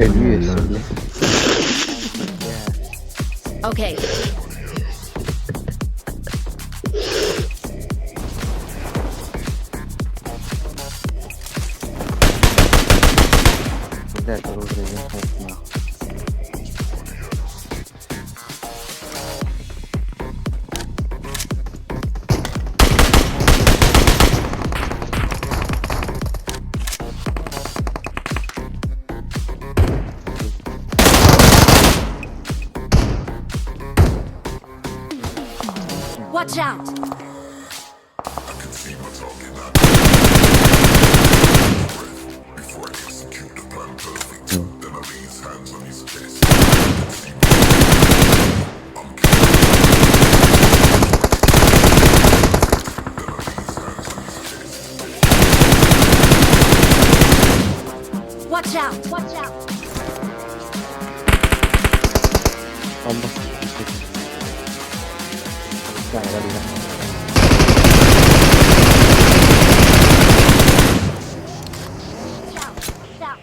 Ölüyor ya. şimdi. Okay. Güzel olur dedim. Korkma. Watch out! Watch out! Watch out! Allah. Gel hadi gel. Stop! Güzel.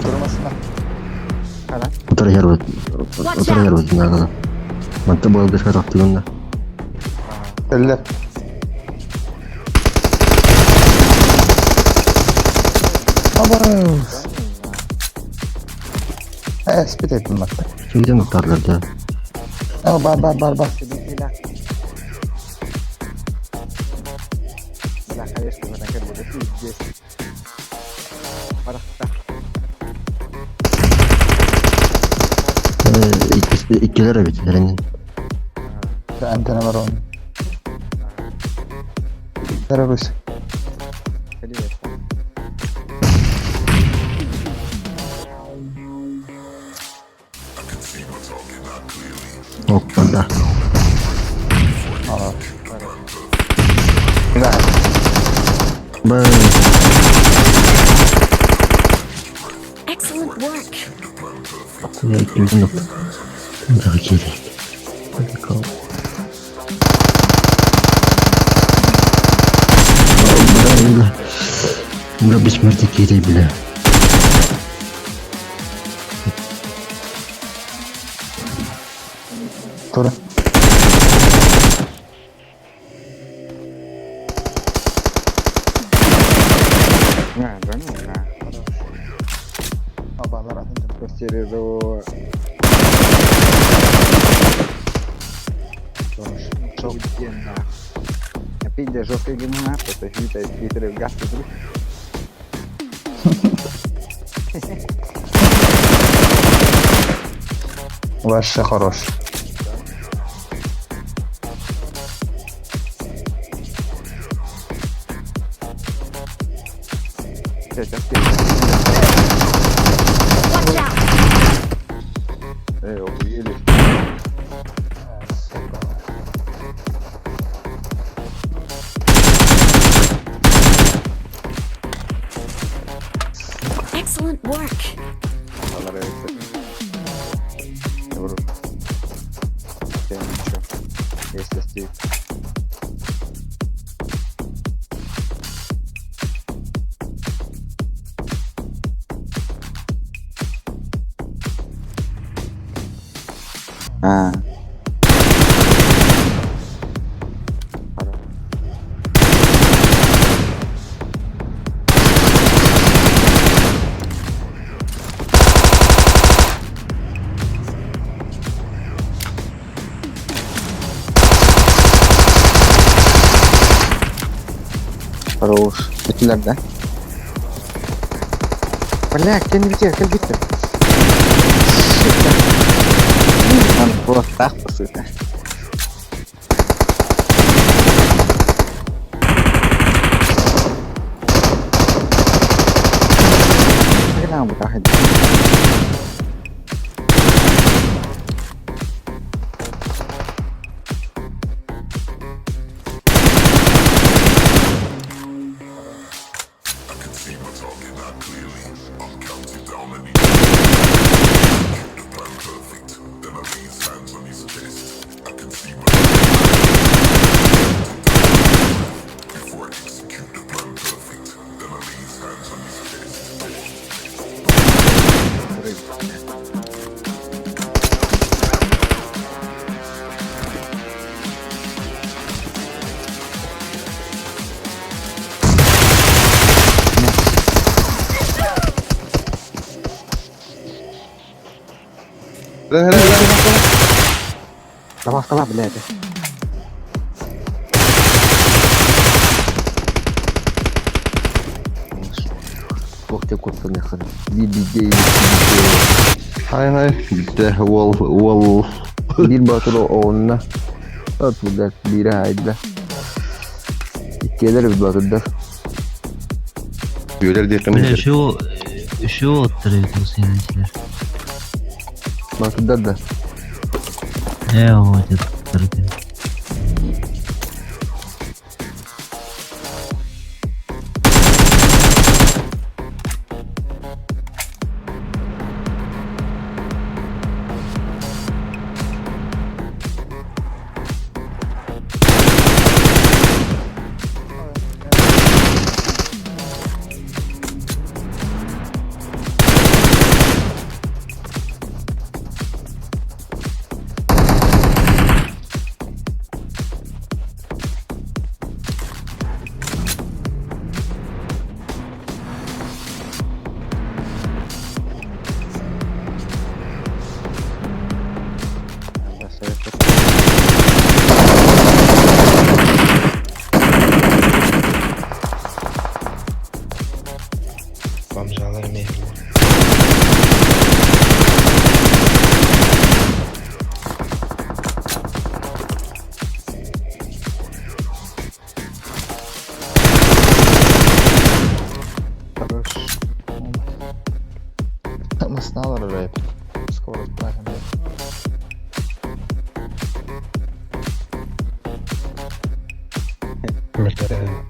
Durmasına. Karan. Otra yer var nada. Mantap bu alışveriş aktığında. Eller. Aman. Spit ettim bak. Şeyde miktarlarda. Ama bar. Silah. Silah kayış kızına kadar bir para. İki lira bitirlerin. Antena var onun. Terörist. Hoppala. Allah. Güzel. Ben Excellent work! ya ikinci nokta. Daha geri. Hadi kal. Allah. Buna biçmerdik geri bile. Dur. Nah, benar. Nah. Apa lah rasanya terus itu. Çok ya. Tapi dia joga gimana? Потому что это газ terus. Вообще хорош. Watch out! Увидели. Excellent work! Allah razı olsun. Добро. Всем ничего. Если стоит. А. Хорош. Bittiler de. Бля, кел bitti, кел bitti. Сука. Lan вот так, по сути. Погнал бы так. Давай, скала, блядь. Ох ти курса нехай. Бібідей. Hay bizde wall bir batır onunla atıldı biri haydi gelir bir batırdı Yöler diye Бля, şu oturuyordu seninkiler. batırdı da Вот oturuyordu. Bamcalar mehri. Хорош. Мы снова рэп. Скоро справим. Mesela